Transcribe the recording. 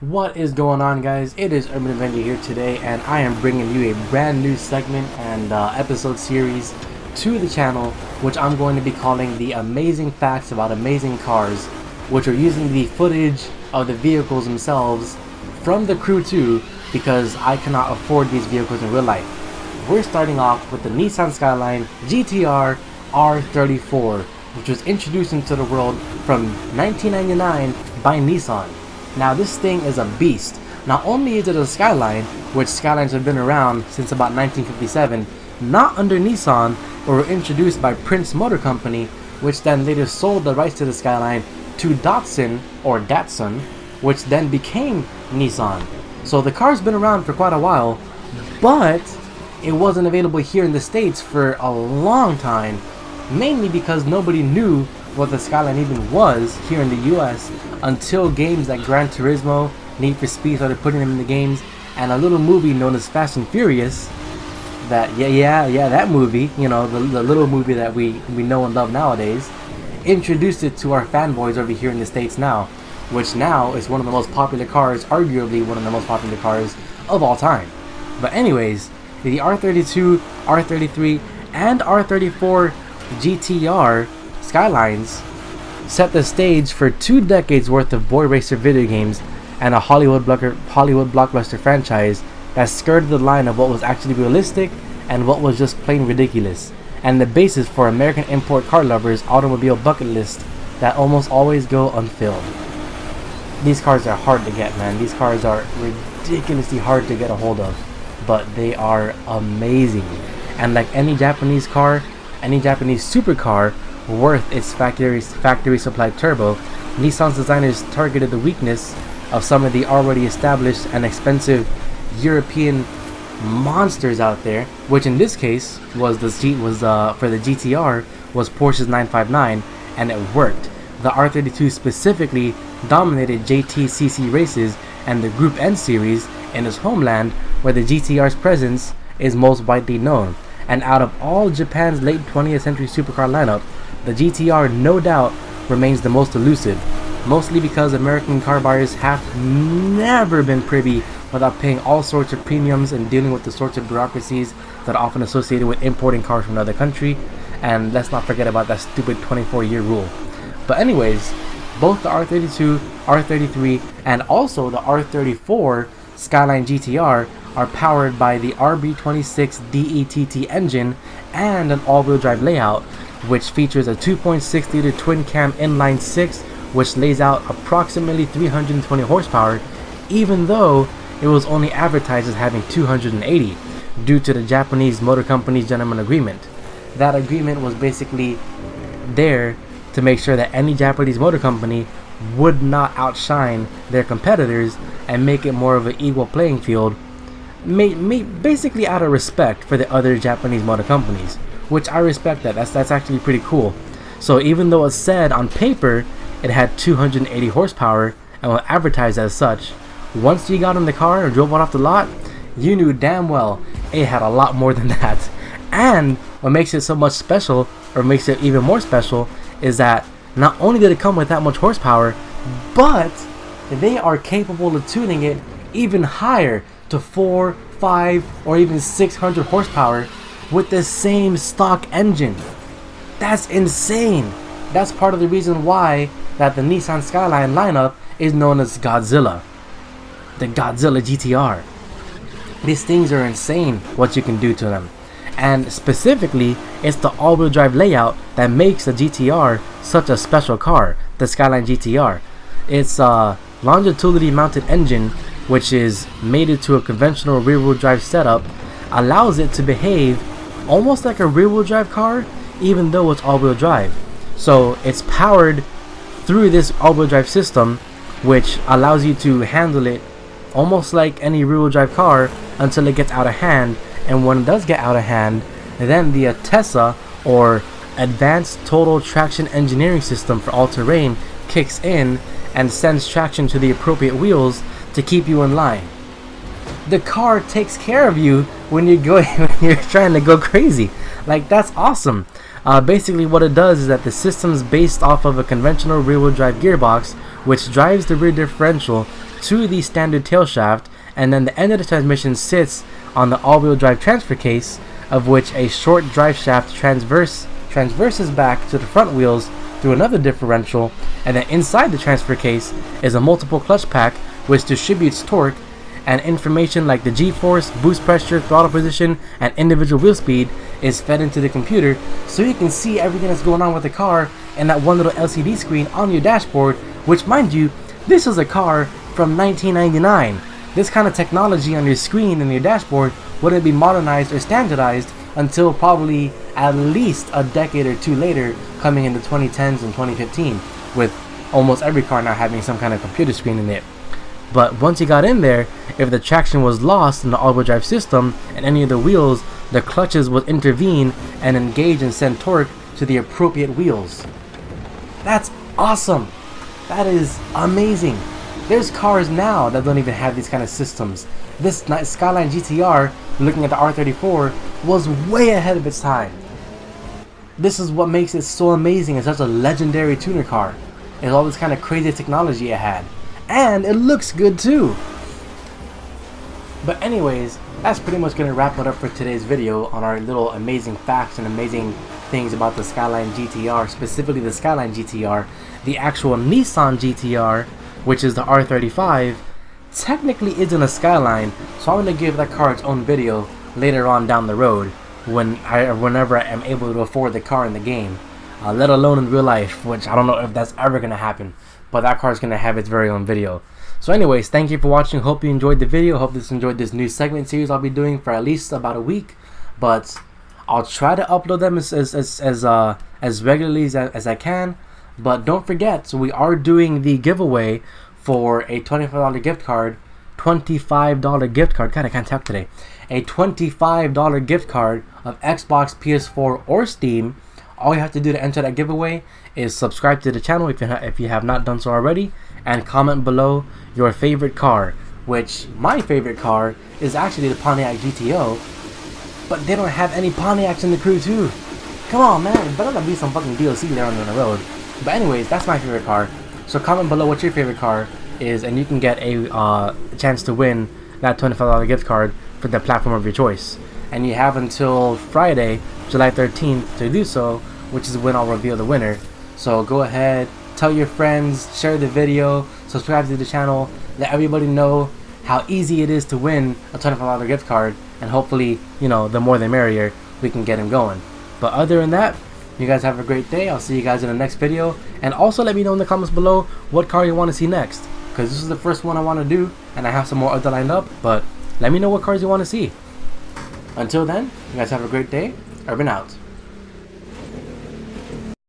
What is going on, guys? It is Urban Avenger here today, and I am bringing you a brand new segment and episode series to the channel, which I'm going to be calling the Amazing Facts About Amazing Cars, which are using the footage of the vehicles themselves from the crew too, because I cannot afford these vehicles in real life. We're starting off with the Nissan Skyline GTR R34, which was introduced into the world from 1999 by Nissan. Now this thing is a beast. Not only is it a Skyline, which Skylines have been around since about 1957, not under Nissan, but were introduced by Prince Motor Company, which then later sold the rights to the Skyline to Datsun, which then became Nissan. So the car's been around for quite a while, but it wasn't available here in the States for a long time, mainly because nobody knew what the Skyline even was here in the US until games like Gran Turismo, Need for Speed started putting them in the games, and a little movie known as Fast and Furious, that movie, you know, the little movie that we know and love nowadays, introduced it to our fanboys over here in the States now, which now is one of the most popular cars, arguably one of the most popular cars of all time. But anyways, the R32, R33, and R34 GTR Skylines set the stage for 2 decades worth of boy racer video games and a Hollywood blockbuster franchise that skirted the line of what was actually realistic and what was just plain ridiculous, and the basis for American import car lovers' automobile bucket list that almost always go unfilled. These cars are hard to get, man. These cars are ridiculously hard to get a hold of, but they are amazing. And like any Japanese car, any Japanese supercar worth its factory supplied turbo, Nissan's designers targeted the weakness of some of the already established and expensive European monsters out there, which in this case was for the GTR was Porsche's 959, and it worked. The R32 specifically dominated JTCC races and the Group N series in its homeland, where the GTR's presence is most widely known. And out of all Japan's late 20th century supercar lineup, the GTR no doubt remains the most elusive, mostly because American car buyers have never been privy without paying all sorts of premiums and dealing with the sorts of bureaucracies that are often associated with importing cars from another country. And let's not forget about that stupid 24-year rule. But anyways, both the R32, R33, and also the R34 Skyline GTR are powered by the RB26 DETT engine and an all-wheel drive layout, which features a 2.6 liter twin-cam inline 6, which lays out approximately 320 horsepower, even though it was only advertised as having 280 due to the Japanese Motor Company's gentleman agreement. That agreement was basically there to make sure that any Japanese motor company would not outshine their competitors and make it more of an equal playing field, basically out of respect for the other Japanese motor companies, which I respect that. That's actually pretty cool. So even though it said on paper it had 280 horsepower and was advertised as such, once you got in the car and drove it off the lot, you knew damn well it had a lot more than that. And what makes it so much special, or makes it even more special, is that not only did it come with that much horsepower, but they are capable of tuning it even higher to 4, 5, or even 600 horsepower with the same stock engine. That's insane. That's part of the reason why that the Nissan Skyline lineup is known as Godzilla. The Godzilla GTR. These things are insane what you can do to them. And specifically, it's the all-wheel drive layout that makes the GTR such a special car, the Skyline GTR. Its longitudinally mounted engine, which is mated to a conventional rear-wheel drive setup, allows it to behave almost like a rear-wheel drive car, even though it's all-wheel drive. So it's powered through this all-wheel drive system, which allows you to handle it almost like any rear-wheel drive car until it gets out of hand. And when it does get out of hand, then the ATESA, or Advanced Total Traction Engineering System for all-terrain, kicks in and sends traction to the appropriate wheels to keep you in line. The car takes care of you when you're trying to go crazy. Like, that's awesome. Basically what it does is that the system's based off of a conventional rear-wheel drive gearbox, which drives the rear differential to the standard tail shaft, and then the end of the transmission sits on the all-wheel drive transfer case, of which a short drive shaft transverses back to the front wheels through another differential, and then inside the transfer case is a multiple clutch pack which distributes torque, and information like the G-force, boost pressure, throttle position, and individual wheel speed is fed into the computer, so you can see everything that's going on with the car in that one little LCD screen on your dashboard, which, mind you, this is a car from 1999. This kind of technology on your screen and your dashboard wouldn't be modernized or standardized until probably at least a decade or two later, coming into 2010s and 2015, with almost every car now having some kind of computer screen in it. But once you got in there, if the traction was lost in the all-wheel drive system and any of the wheels, the clutches would intervene and engage and send torque to the appropriate wheels. That's awesome! That is amazing! There's cars now that don't even have these kind of systems. This Skyline GTR, looking at the R34, was way ahead of its time. This is what makes it so amazing and such a legendary tuner car. It's all this kind of crazy technology it had. And it looks good too. But anyways, that's pretty much going to wrap it up for today's video on our little amazing facts and amazing things about the Skyline GTR, specifically the Skyline GTR. The actual Nissan GTR, which is the R35, technically isn't a Skyline, so I'm going to give that car its own video later on down the road whenever I am able to afford the car in the game, let alone in real life, which I don't know if that's ever going to happen, but that car is going to have its very own video. So anyways, thank you for watching. Hope you enjoyed the video. Hope you enjoyed this new segment series I'll be doing for at least about a week, but I'll try to upload them as regularly as I can. But don't forget, so we are doing the giveaway for a $25 gift card, $25 gift card. God, I can't talk today. A $25 gift card of Xbox, PS4, or Steam. All you have to do to enter that giveaway is subscribe to the channel if you have not done so already, and comment below your favorite car, which my favorite car is actually the Pontiac GTO, but they don't have any Pontiacs in the crew too. Come on, man, there better not be some fucking DLC there on the road. But anyways, that's my favorite car. So comment below what your favorite car is, and you can get a chance to win that $25 gift card for the platform of your choice. And you have until Friday, July 13th to do so, which is when I'll reveal the winner. So go ahead, tell your friends, share the video, subscribe to the channel, let everybody know how easy it is to win a $25 gift card, and hopefully, you know, the more the merrier, we can get them going. But other than that, you guys have a great day. I'll see you guys in the next video, and also let me know in the comments below what car you want to see next, because this is the first one I want to do, and I have some more other lined up, but let me know what cars you want to see. Until then, you guys have a great day. Urban out.